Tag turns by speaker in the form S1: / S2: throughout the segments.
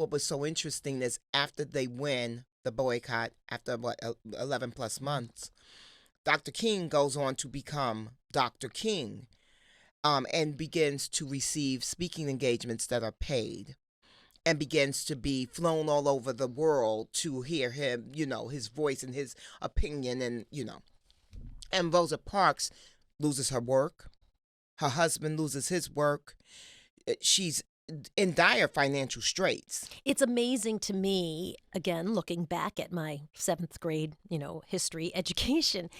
S1: what was so interesting is after they win the boycott, after 11 plus months, Dr. King goes on to become Dr. King, and begins to receive speaking engagements that are paid, and begins to be flown all over the world to hear him, his voice and his opinion, and Rosa Parks loses her work. Her husband loses his work. She's in dire financial straits.
S2: It's amazing to me, again, looking back at my 7th grade, history education,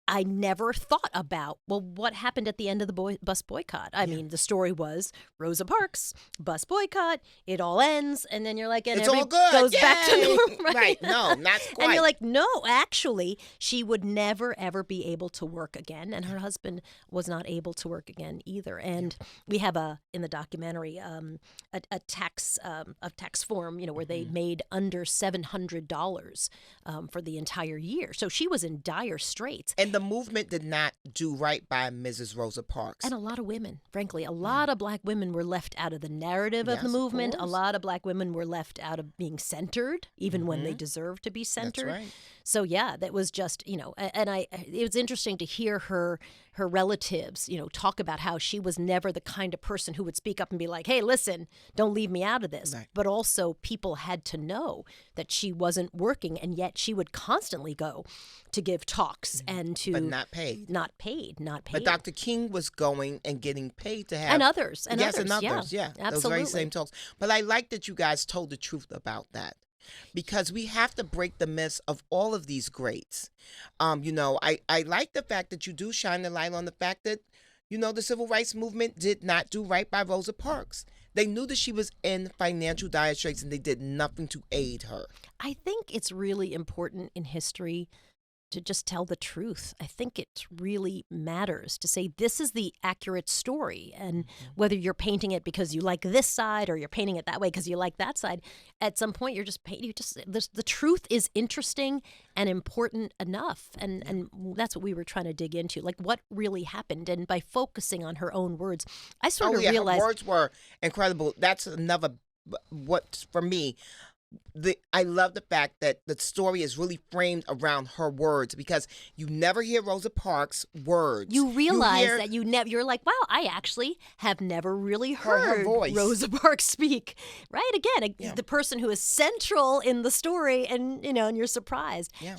S2: I never thought about, well, what happened at the end of the bus boycott? I mean, the story was Rosa Parks, bus boycott, it all ends, and then you're like, and
S1: it's all good.
S2: Goes
S1: Yay!
S2: back to normal, right?
S1: Right, no, not quite.
S2: And you're like, no, actually, she would never, ever be able to work again, and her husband was not able to work again either. And we have in the documentary, a tax form, where they made under $700 for the entire year. So she was in dire straits.
S1: And the movement did not do right by Mrs. Rosa Parks.
S2: And a lot of women, frankly, a lot of black women were left out of the narrative of the movement. A lot of black women were left out of being centered, even when they deserved to be centered.
S1: That's right.
S2: So yeah, that was just, and it was interesting to hear her relatives, talk about how she was never the kind of person who would speak up and be like, hey, listen, don't leave me out of this.
S1: Right.
S2: But also people had to know that she wasn't working, and yet she would constantly go to give talks and to...
S1: But not paid.
S2: Not paid.
S1: But Dr. King was going and getting paid to have...
S2: And others.
S1: Yes, and others, yeah.
S2: Absolutely.
S1: Those very same talks. But I like that you guys told the truth about that. Because we have to break the myths of all of these greats. I like the fact that you do shine the light on the fact that, the civil rights movement did not do right by Rosa Parks. They knew that she was in financial dire straits and they did nothing to aid her.
S2: I think it's really important in history to just tell the truth. I think it really matters to say this is the accurate story, and whether you're painting it because you like this side or you're painting it that way because you like that side, at some point the truth is interesting and important enough, and that's what we were trying to dig into, like what really happened. And by focusing on her own words, I sort of realized
S1: her words were incredible. That's another what for me. I love the fact that the story is really framed around her words, because you never hear Rosa Parks' words.
S2: You realize that you're like, wow, I actually have never really heard
S1: her voice.
S2: Rosa Parks speak. Right? Again, the person who is central in the story, and and you're surprised.
S1: Yeah.